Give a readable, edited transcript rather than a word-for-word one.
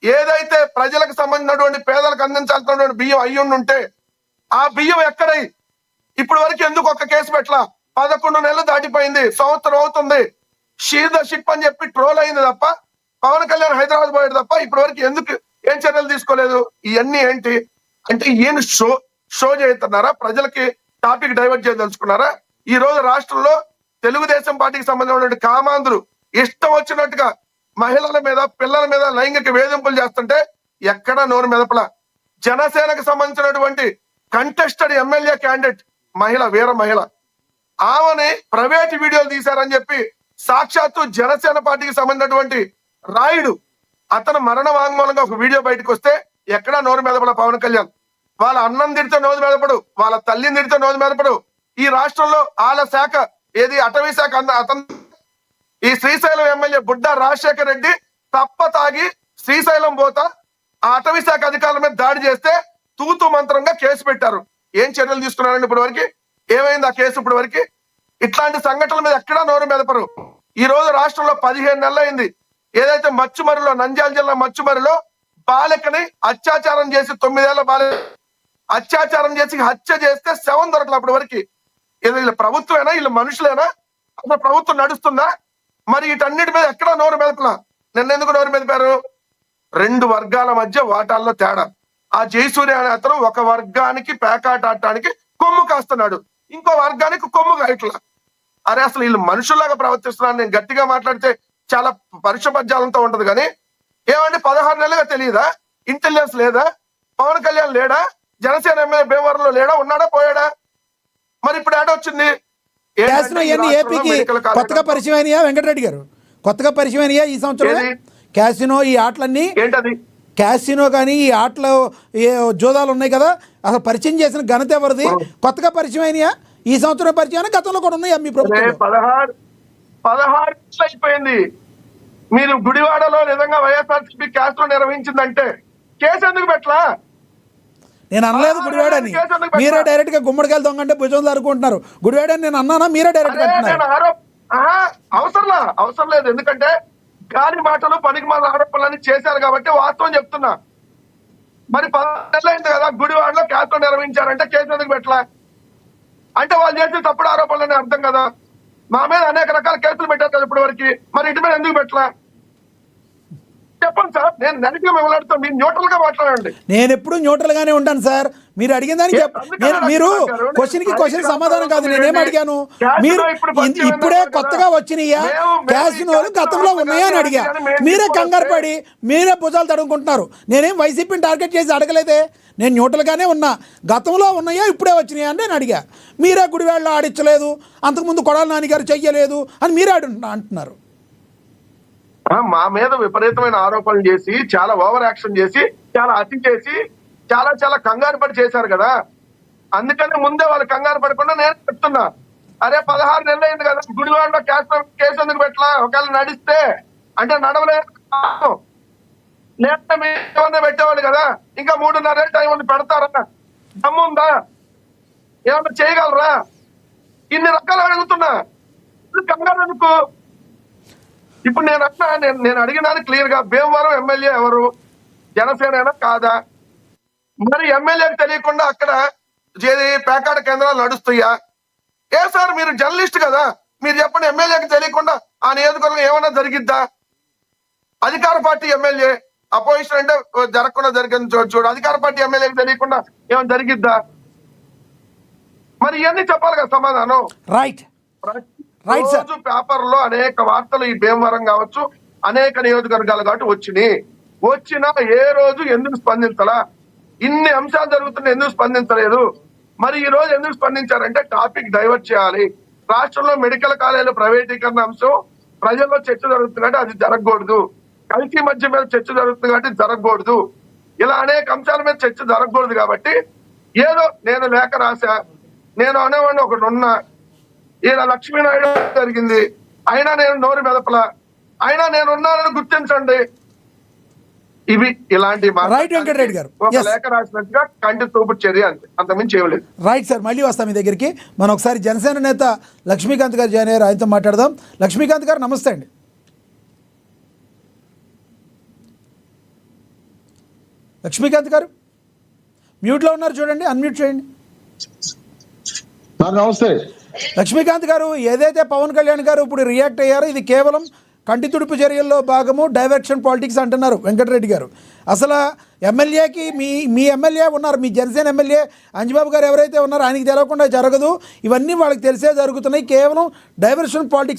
ఏదైతే ప్రజలకు సంబంధించినటువంటి పేదలకు అందించాల్సినటువంటి బియ్యం అయ్యుంటే ఆ బియ్యం ఎక్కడై ఇప్పటి వరకు ఎందుకు ఒక్క కేసు పెట్టలా? 11 నెలలు దాటిపోయింది, సంవత్సరం అవుతుంది. షీర్ ద షిప్ అని చెప్పి ట్రోల్ అయింది తప్ప, పవన్ కళ్యాణ్ హైదరాబాద్ పోయాడు తప్ప ఇప్పటి వరకు ఎందుకు ఏం చర్యలు తీసుకోలేదు? ఇవన్నీ ఏంటి అంటే ఈయన షో చేస్తున్నారా? ప్రజలకి టాపిక్ డైవర్ట్ చేయదలుచుకున్నారా? ఈ రోజు రాష్ట్రంలో తెలుగుదేశం పార్టీకి సంబంధించినటువంటి కామాంధ్రులు ఇష్టం వచ్చినట్టుగా మహిళల మీద పిల్లల మీద లైంగిక వేధింపులు చేస్తుంటే ఎక్కడా నోరు మెదపల. జనసేనకు సంబంధించినటువంటి కంటెస్టెడ్ ఎమ్మెల్యే క్యాండిడేట్ మహిళ, వీర మహిళ, ఆమెని ప్రైవేట్ వీడియోలు తీశారని చెప్పి సాక్షాత్తు జనసేన పార్టీకి సంబంధించినటువంటి రాయుడు అతను మరణ వాంగ్మూలంగా ఒక వీడియో బయటకు వస్తే ఎక్కడా నోరు మెదపల పవన్ కళ్యాణ్. వాళ్ళ అన్నం తిడితే నోరు మెదపడు, వాళ్ళ తల్లిని తిడితే నోరు మెదపడు. ఈ రాష్ట్రంలో వాళ్ళ శాఖ ఏది అటవీ శాఖ అతను ఈ శ్రీశైలం ఎమ్మెల్యే బుడ్డా రాజశేఖర్ రెడ్డి తప్ప తాగి శ్రీశైలం పోతా ఆ అటవీ శాఖ అధికారుల మీద దాడి చేస్తే తూతు మంత్రంగా కేసు పెట్టారు. ఏం చర్యలు తీసుకున్నారండి ఇప్పటి వరకు? ఏమైంది ఆ కేసు ఇప్పటి వరకు? ఇట్లాంటి సంఘటనల మీద ఎక్కడా నోరు మెదపరు. ఈ రోజు రాష్ట్రంలో 15 నెలలు అయింది. ఏదైతే మచ్చుమరిలో, నంద్యాల జిల్లా మచ్చుమరిలో బాలికని అత్యాచారం చేసి 9 ఏళ్ల బాలిక అత్యాచారం చేసి హత్య చేస్తే శవం దొరకలు అప్పటి వరకు. వీళ్ళ ప్రభుత్వమేనా? వీళ్ళ మనుషులేనా? అసలు ప్రభుత్వం నడుస్తుందా? మరి వీటన్నిటి మీద ఎక్కడా నోరు మెదపలా. నిన్నెందుకు నోరు మెదిపారు? 2 వర్గాల మధ్య వాటాల్లో తేడా. ఆ జయసూర్య అనే అతను ఒక వర్గానికి పేకాట ఆడటానికి కొమ్ము కాస్తున్నాడు, ఇంకో వర్గానికి కొమ్ము కాయట్లా. అరే అసలు వీళ్ళు మనుషుల్లాగా ప్రవర్తిస్తున్నారు. నేను గట్టిగా మాట్లాడితే చాలా పరిశుభ్యాలంతో ఉంటది కానీ ఏమంటే 16 నెలలుగా తెలియదా? ఇంటెలిజెన్స్ లేదా? పవన్ కళ్యాణ్ లేడా? జనసేన ఎమ్మెల్యే భీమవరంలో లేడా? ఉన్నాడా? పోయాడా? మరి ఇప్పుడు ఏడొచ్చింది? ఏపీకి కొత్తగా పరిచయం అయినాయా వెంకటరెడ్డి గారు? కొత్తగా పరిచయం అయినాయా ఈ సంవత్సరం? క్యాసినో, ఈ ఆటలన్నీ ఏంటది? క్యాసినో కానీ ఈ ఆటలు జోదాలు ఉన్నాయి కదా, అసలు పరిచయం చేసిన ఘనత ఎవరిది? కొత్తగా పరిచయం అయినాయా ఈ సంవత్సరం? పరిచయం గతంలో కూడా ఉన్నాయా మీ ప్రభుత్వం? 16 అయిపోయింది. మీరు గుడివాడలో నిజంగా వైఎస్ఆర్సీపీ క్యాస్ట్రో నిర్వహించిందంటే కేసు ఎందుకు పెట్టలా? నేను అనలేదు గుడివాడని. మీరే డైరెక్ట్ గా గుమ్మడికాయలు దొంగంటే భుజం జరుపుకుంటున్నారు. గుడివాడని నేను అన్నానా? మీరే డైరెక్ట్ అవసరం లేదు. ఎందుకంటే గాలి మాటలు పనికి మాల ఆరోపణలని చేశారు కాబట్టి వాస్తవం చెప్తున్నా. మరి 10 నెలలు అయింది కదా గుడివాడలో క్యాస్ట్రో నిర్వహించారంటే కేసు ఎందుకు పెట్టలా? అంటే వాళ్ళు చేసిన తప్పుడు ఆరోపణలని అర్థం కదా. మా మీద అనేక రకాల కేసులు పెట్టారు కదా ఇప్పటి వరకు, మరి ఇటు మీద ఎందుకు పెట్టలా? చెప్పండి సార్. నేను నెగిటివ్ మాట్లాడుతాను, మీరు న్యూట్రల్ గా మాట్లాడండి. నేను ఎప్పుడు న్యూట్రల్ గానే ఉంటాను సార్. మీరు అడిగిన దానికి మీరు క్వశ్చన్ సమాధానం కాదు. నేనేం అడిగాను? మీరు ఇప్పుడే కొత్తగా వచ్చినాయా క్యాసినోలు గతంలో ఉన్నాయా అని అడిగా. మీరే కంగారు పడి మీరే భుజాలు తడుముకుంటున్నారు. నేనేం వైసీపీని టార్గెట్ చేసి అడగలేదే. నేను న్యూట్రల్గానే ఉన్నా. గతంలో ఉన్నాయా ఇప్పుడే వచ్చినాయా అని నేను అడిగా. మీరే గుడివాడలో ఆడించలేదు, అంతకుముందు కొడాలి నాన్నగారు చెయ్యలేదు అని మీరే అంటున్నారు. మా మీద విపరీతమైన ఆరోపణలు చేసి, చాలా ఓవర్ యాక్షన్ చేసి, చాలా అతి చేసి, చాలా కంగారు పడి చేశారు కదా. అందుకని ముందే వాళ్ళు కంగారు పడకుండా నేను చెప్తున్నా. అరే 16 నెలలు అయింది కదా గుడివాడలో కేసు ఎందుకు పెట్టలా? ఒకవేళ నడిస్తే అంటే నడవలేదు లేదా మీరు పెట్టేవాళ్ళు కదా. ఇంకా 3.5 ఏళ్ళ టైం ఉంది, పెడతారా? దమ్ముందా? ఏమన్నా చేయగలరా? ఇన్ని రకాలు అడుగుతున్నా. కంగారు ఎందుకు? ఇప్పుడు నేను అడిగినాను క్లియర్ గా. భీమవరం ఎమ్మెల్యే ఎవరు? జనసేన కాదా? మరి ఎమ్మెల్యేకి తెలియకుండా అక్కడ పేకాట కేంద్రాలు నడుస్తాయా? ఏ సార్ మీరు జర్నలిస్ట్ కదా, మీరు చెప్పండి. ఎమ్మెల్యేకి తెలియకుండా ఆ నియోజకవర్గం ఏమన్నా జరిగిద్దా? అధికార పార్టీ ఎమ్మెల్యే, అపోజిషన్ అంటే జరగకుండా జరిగింది చూడు. అధికార పార్టీ ఎమ్మెల్యేకి తెలియకుండా ఏమైనా జరిగిద్దా? మరి ఇవన్నీ చెప్పాలి కదా సమాధానం. రైట్. రోజు పేపర్ లో అనేక వార్తలు ఈ భీమవరం కావచ్చు, అనేక నియోజకవర్గాలు కాబట్టి వచ్చినా ఏ రోజు ఎందుకు స్పందించాలా? ఇన్ని అంశాలు జరుగుతున్నా ఎందుకు స్పందించలేదు? మరి ఈ రోజు ఎందుకు స్పందించారంటే టాపిక్ డైవర్ట్ చేయాలి. రాష్ట్రంలో మెడికల్ కాలేజీల ప్రైవేటీకరణ అంశం ప్రజల్లో చర్చ జరుగుతుంది కాబట్టి అది జరగకూడదు. కల్తీ మధ్య మీద చర్చ జరుగుతుంది కాబట్టి జరగకూడదు. ఇలా అనేక అంశాల మీద చర్చ జరగకూడదు కాబట్టి ఏదో నేను లేఖ రాశా, నేను అనేవాడిని ఒకటి ఉన్నా, ఇలా లక్ష్మీనాయుడు జరిగింది, అయినా నేను నోరు మెదపలా, అయినా నేను ఉన్నానని గుర్తించండి. ఇవి ఇలాంటి లేఖ రాసినట్టుగా కంటి తూపు చర్య, అంతమించి చేయలేదు. రైట్ సార్, మళ్ళీ వస్తాం మీ దగ్గరికి. మనం ఒకసారి జనసేన నేత లక్ష్మీకాంత్ గారు జాయిన్ అయ్యారు, ఆయనతో మాట్లాడదాం. లక్ష్మీకాంత్ గారు నమస్తే అండి. లక్ష్మీకాంత్ గారు మ్యూట్లో ఉన్నారు, చూడండి, అన్మ్యూట్ చేయండి. నమస్తే. లక్ష్మీకాంత్ గారు, ఏదైతే పవన్ కళ్యాణ్ గారు ఇప్పుడు రియాక్ట్ అయ్యారో ఇది కేవలం కంటి తుడుపు చర్యల్లో భాగము, డైవర్షన్ పాలిటిక్స్ అంటున్నారు వెంకటరెడ్డి గారు. అసలు ఎమ్మెల్యేకి మీ ఎమ్మెల్యే ఉన్నారు, మీ జనసేన ఎమ్మెల్యే అంజిబాబు గారు ఎవరైతే ఉన్నారో ఆయనకి తెలవకుండా జరగదు, ఇవన్నీ వాళ్ళకి తెలిసే జరుగుతున్నాయి, కేవలం డైవర్షన్ పాలిటిక్స్